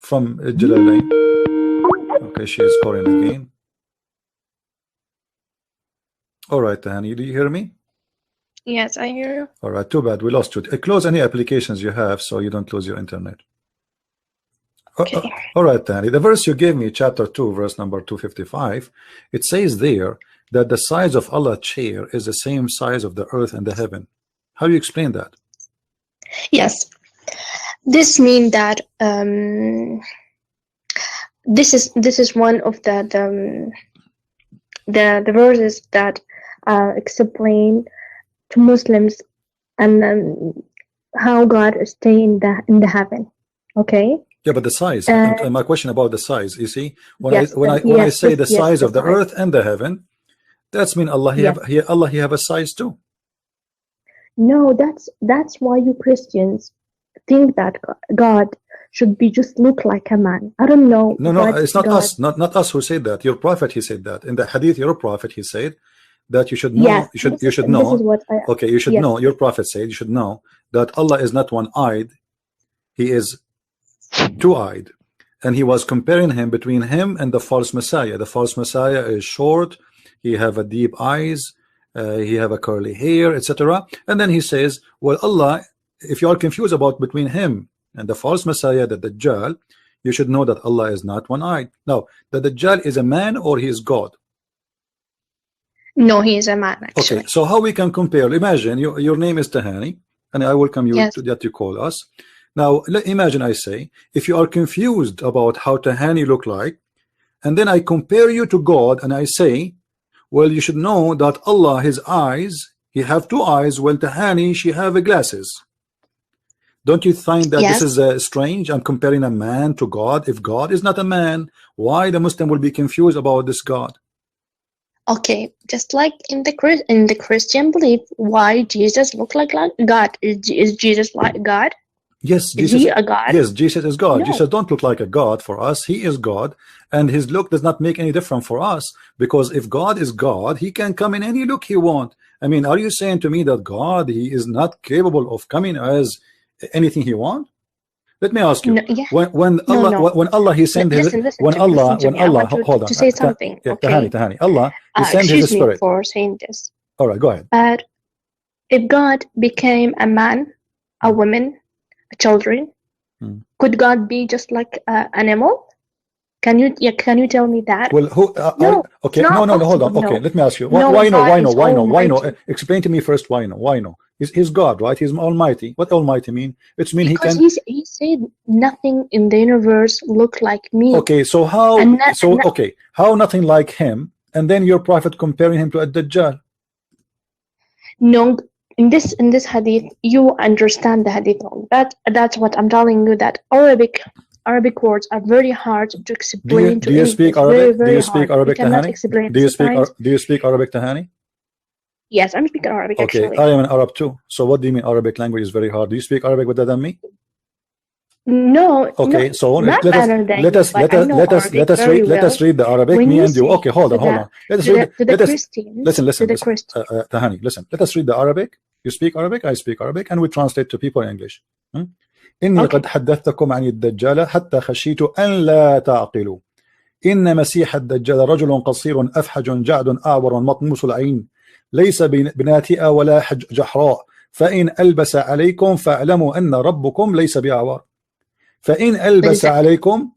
from Jalalain. Okay, she is calling again. All right, Tahani, do you hear me? Yes, I hear you. All right, too bad we lost you. Close any applications you have so you don't lose your internet. Okay. All right, Tahani, the verse you gave me, chapter 2, verse number 255, it says there that the size of Allah's chair is the same size of the earth and the heaven. How do you explain that? Yes, this means that this is one of the verses that explain to Muslims and how God is staying in the heaven. Okay. Yeah, but the size. My question about the size. You see, when yes, I say the size of the earth and the heaven, that's mean Allah. He have a size too. No, that's why you Christians think that God should be just look like a man. I don't know. No, it's not us. Not us who said that. Your prophet, he said that in the hadith. Your prophet, he said that you should know. Yes, you should know. This is what okay, you should know. Your prophet said you should know that Allah is not one-eyed. He is two-eyed, and he was comparing him between him and the false Messiah. The false Messiah is short. He have a deep eyes. He have a curly hair, etc. And then he says, well, Allah, if you are confused about between him and the false Messiah, the Dajjal, you should know that Allah is not one-eyed. Now, the Dajjal is a man or he is God? No, he is a man, actually. Okay, so how we can compare? Imagine your name is Tahani, and I welcome you to that you call us. Now, imagine I say, if you are confused about how Tahani look like, and then I compare you to God, and I say, well, you should know that Allah, his eyes, he have two eyes, while Tahani, she have glasses. Don't you find that this is strange? I'm comparing a man to God. If God is not a man, why the Muslim will be confused about this God? Okay, just like in the Christian belief, why Jesus look like God? Is Jesus like God? Yes, Jesus, is he a God? Yes, Jesus is God. No. Jesus don't look like a God for us. He is God, and his look does not make any difference for us, because if God is God, he can come in any look he want. I mean, are you saying to me that God, he is not capable of coming as anything he want? Let me ask you. No, yeah. When Allah he sent his Allah hold on to say something. Okay. Tahani, Allah he sent his spirit. Excuse me for saying this. All right, go ahead. But if God became a man, a woman, children, could God be just like an animal? Can you tell me that? Well, who? No. Okay, no, hold on. Okay, let me ask you. Why no? Explain to me first. Why no? Why no? He's God, right? He's Almighty. What Almighty mean? It's mean because he can. He said nothing in the universe look like me. Okay, so how? How nothing like him? And then your prophet comparing him to a Dajjal. No. In this hadith, you understand the hadith wrong. That's what I'm telling you. That Arabic words are very hard to explain. Do you speak Arabic? Do you speak Arabic, Tahani? Do you speak Arabic, Tahani? Yes, I'm speaking Arabic. Okay, actually. I am an Arab too. So what do you mean Arabic language is very hard? Do you speak Arabic better than me? No. Okay, no, so let us read the Arabic. When me and you. Okay, hold on. Let us read. Listen. Tahani, listen. Let us read the Arabic. You speak Arabic, I speak Arabic, and we translate to people in English. إني قد حدثتكم عن الدجال حتى خشيت أن لا تعقلوا إن مسيح الدجال رجل قصير أفحج جعد أعور مطموس العين ليس بناتئ ولا جحراء فإن ألبس عليكم فاعلموا أن ربكم ليس بأعور فإن ألبس عليكم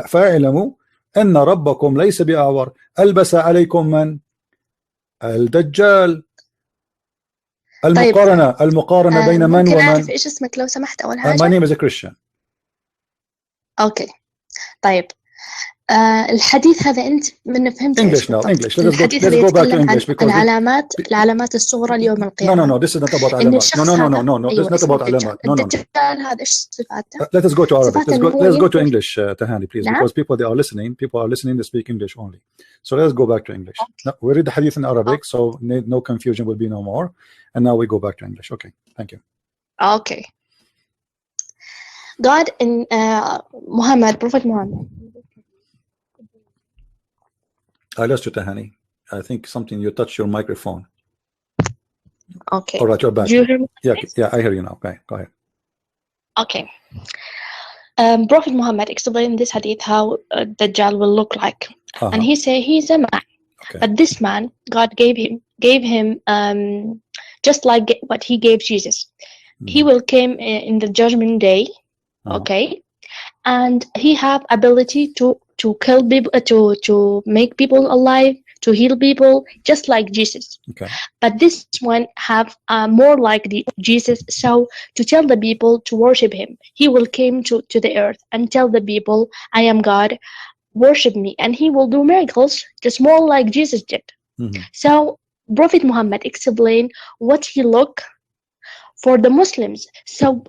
فاعلموا أن ربكم ليس بأعور ألبس عليكم من؟ الدجال. المقارنة بين من ممكن ومن؟ أعرف إيش اسمك لو سمحت أول حاجة؟ My name is a Christian. أوكي. طيب. الحديث هذا أنت من فهمت English now. English. Let's go back to English because العلامات الصغرى ليوم القيامة. No. This is not about علامات. No. This is not about علامات. No. الدجال هذا إيش صفاته؟ Let us go to Arabic. Let's go to English, Tahani, please, because people are listening. They speak English only. So let's go back to English. Now, we read the hadith in Arabic, so no confusion will be no more. And now we go back to English. Okay, thank you. Okay. God in Prophet Muhammad. I lost you, Tahani. I think you touched your microphone. Okay. All right, you're back. Do you hear me? Yeah, I hear you now. Okay, go ahead. Okay. Prophet Muhammad explained this hadith how Dajjal will look like, and he said he's a man, but this man, God gave him just like what He gave Jesus. He will came in the judgment day, and he have ability to kill people, to make people alive, to heal people, just like Jesus. But this one have more like the Jesus. So to tell the people to worship him, he will came to the earth and tell the people, I am God, worship me, and he will do miracles just more like Jesus did. So Prophet Muhammad explained what he look for the Muslims. So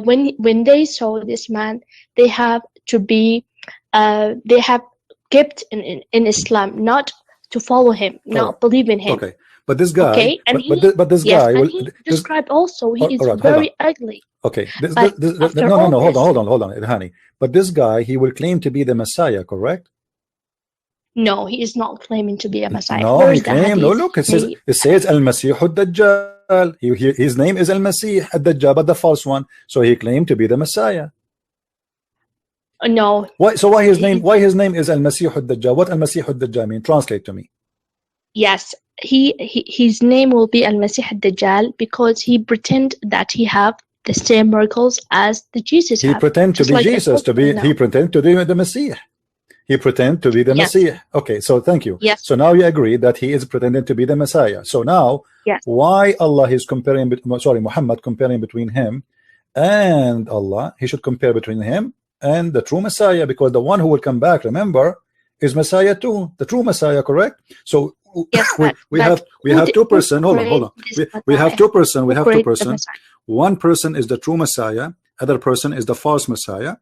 when they saw this man, they have to be they have kept in Islam, not to follow him, not believe in him. But this guy, but this guy will described also he is very ugly. No, hold on, Tahani. But this guy, he will claim to be the Messiah, correct? No, he is not claiming to be a Messiah. No, he claimed. No, look, it says Al-Masih Ad-Dajjal. His name is Al-Masih Ad-Dajjal, but the false one. So he claimed to be the Messiah. No. Why? So why his name? Why his name is Al-Masih Ad-Dajjal? What Al-Masih Ad-Dajjal mean? Translate to me. Yes, his name will be Al-Masih Ad-Dajjal because he pretend that he have the same miracles as the Jesus. He pretend to be like Jesus. He pretend to be the Messiah. He pretend to be the Messiah. Okay, so thank you. Yes. So now you agree that he is pretending to be the Messiah. So now, why Allah is comparing? Sorry, Muhammad comparing between him and Allah? He should compare between him and the true Messiah, because the one who will come back, remember, is Messiah too, the true Messiah, correct? So we have 2%. Hold on. We have 2%. We have 2%. One person is the true Messiah, other person is the false Messiah,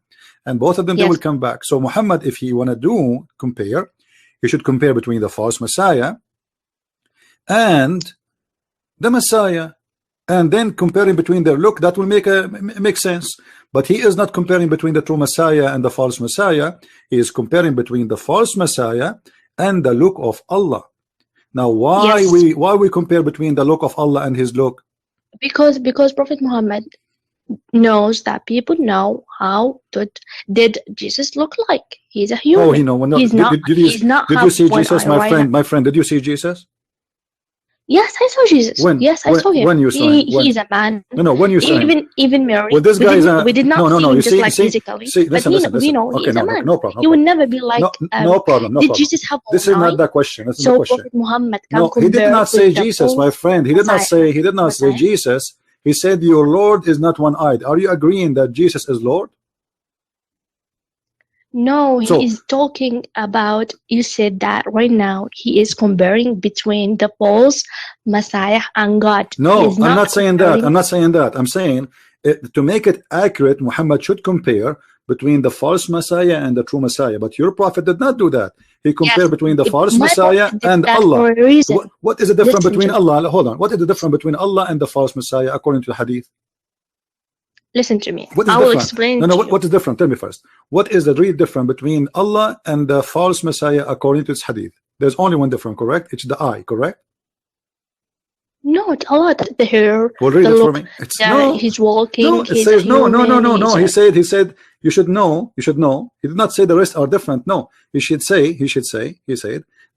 and both of them they will come back. So Muhammad, if he want to compare, he should compare between the false Messiah and the Messiah, and then comparing between their look. That will make sense. But he is not comparing between the true Messiah and the false Messiah. He is comparing between the false Messiah and the look of Allah. Now why we compare between the look of Allah and his look? Because Prophet Muhammad knows that people know how did Jesus look like. He's a human. Oh, he know. No, did you see Jesus, my friend? My friend, did you see Jesus? Yes, I saw Jesus. Yes, I saw him. When you saw him? He is a man. No, when you saw him. Even Mary. Well, this guy we did not see him just like physically. Listen. We know he is a man. No problem. He would never be like. No problem. Did Jesus have one eye? This is not the question. This is the question. Prophet Muhammad No, he did not say Jesus, my friend. He did not say Jesus. He said your Lord is not one-eyed. Are you agreeing that Jesus is Lord? No, he is talking about, you said that right now he is comparing between the false Messiah and God. No, I'm not saying that. I'm saying to make it accurate, Muhammad should compare between the false Messiah and the true Messiah. But your prophet did not do that. He compared between the false Messiah and Allah. What is the difference between Allah? Hold on. What is the difference between Allah and the false Messiah according to the hadith? Listen to me. I will explain. No, what is different? Tell me first. What is the real difference between Allah and the false Messiah according to this hadith? There's only one difference, correct? It's the eye, correct? No, it's Allah. The hair. Well, read it for me. He's walking. No, it says no. He said you should know. You should know. He did not say the rest are different. No, he said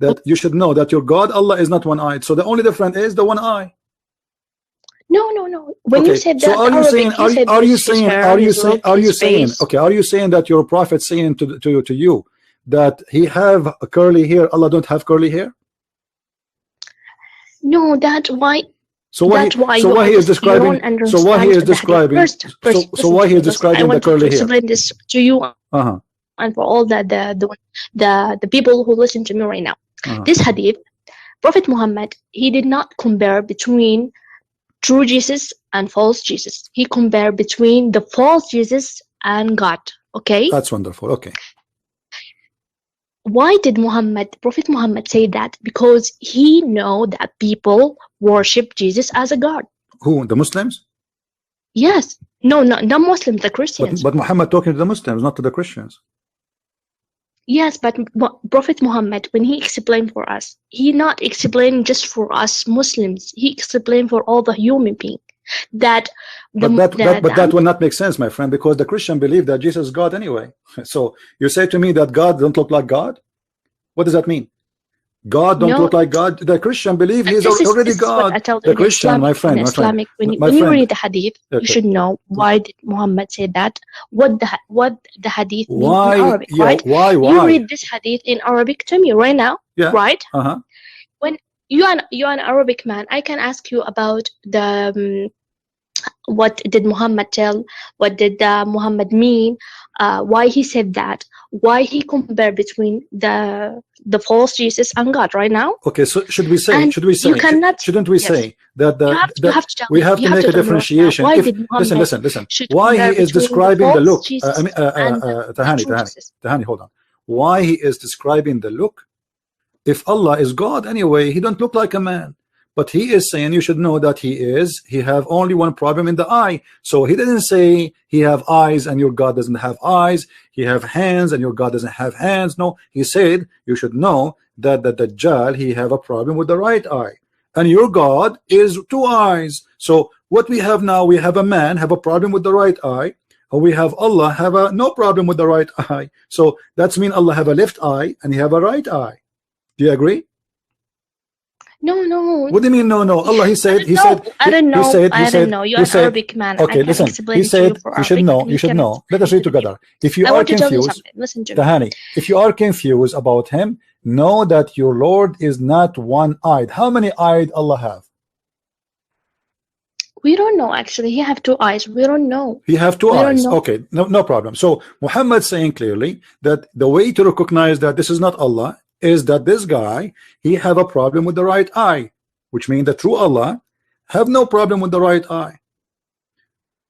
that you should know that your God Allah is not one-eyed. So the only difference is the one eye. No. When you said that, so are you saying that your prophet saying to you that he have a curly hair, Allah don't have curly hair? No, that's why. So why he is describing the curly hair? I want to explain this to you and for all the people who listen to me right now. This hadith, Prophet Muhammad, he did not compare between true Jesus and false Jesus. He compared between the false Jesus and God. Okay, that's wonderful. Okay, why did Prophet Muhammad say that? Because he know that people worship Jesus as a God. Who, the Muslims? Yes. No, not the Muslims, the Christians. But Muhammad talking to the Muslims, not to the Christians. Yes, but Prophet Muhammad, when he explained for us, he not explained just for us Muslims. He explained for all the human beings. that that will not make sense, my friend, because the Christian believe that Jesus is God anyway. So you say to me that God don't look like God? What does that mean? God don't look like God. The Christian believe he's already God. The Christian, my friend, when you read the hadith, you should know why did Muhammad say that. What the hadith mean in Arabic, right? Why? You read this hadith in Arabic to me right now, right? When you're an Arabic man, I can ask you about the what did Muhammad tell? What did Muhammad mean? Why he said that? Why he compared between the false Jesus and God right now? Okay, so should we say shouldn't we say that we have to make a differentiation? Listen. Why he is describing the look? Tahani, hold on. Why he is describing the look? If Allah is God anyway, he don't look like a man. But he is saying you should know that he have only one problem in the eye. So he didn't say he have eyes and your God doesn't have eyes. He have hands and your God doesn't have hands. No, he said you should know that the Dajjal, he have a problem with the right eye. And your God is 2 eyes. So what we have now, we have a man have a problem with the right eye. Or we have Allah have a no problem with the right eye. So that's mean Allah have a left eye and he have a right eye. Do you agree? No. What do you mean no? Allah, he said. I don't know. You're an Arabic man. Okay, listen. He said you should know. You should know. Let us read together. If you are confused, listen to me. Tahani, if you are confused about him, know that your Lord is not one-eyed. How many eyes Allah have? We don't know actually. He have 2 eyes. We don't know. He have 2 eyes. Okay, no problem. So Muhammad saying clearly that the way to recognize that this is not Allah is that this guy, he have a problem with the right eye, which means the true Allah have no problem with the right eye.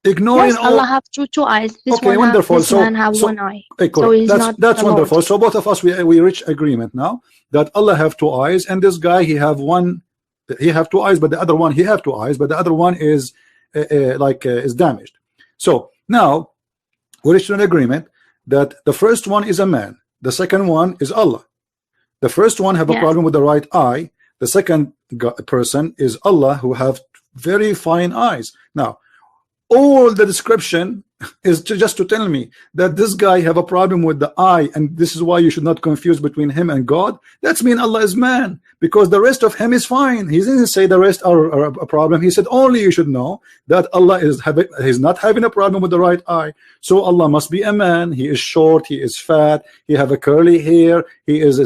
Ignoring Allah have two eyes. This okay, wonderful. This man have 1 eye. So that's wonderful. So both of us we reach agreement now that Allah have 2 eyes, and this guy he have 2 eyes, but the other one he have 2 eyes, but the other one is is damaged. So now we reached an agreement that the first one is a man, the second one is Allah. The first one have a problem with the right eye. The second person is Allah, who have very fine eyes. Now, all the description is just to tell me that this guy have a problem with the eye, and this is why you should not confuse between him and God. That's mean Allah is man, because the rest of him is fine. He didn't say the rest are a problem. He said only you should know that Allah is not having a problem with the right eye. So Allah must be a man. He is short, he is fat, he have a curly hair, he is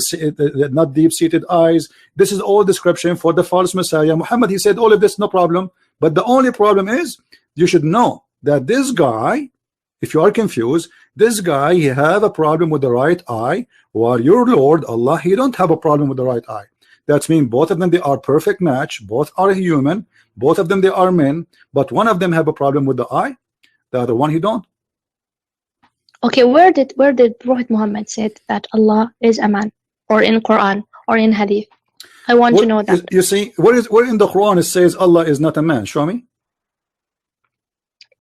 not deep-seated eyes. This is all description for the false Messiah. Muhammad, he said all of this, no problem. But the only problem is you should know that this guy, if you are confused, this guy, he have a problem with the right eye, while your Lord Allah, he don't have a problem with the right eye. That means both of them, they are perfect match, both are human, both of them, they are men, but one of them have a problem with the eye, the other one he don't. Okay, where did Prophet Muhammad said that Allah is a man, or in Quran or in Hadith? I want to know that. You see, where in the Quran it says Allah is not a man? Show me.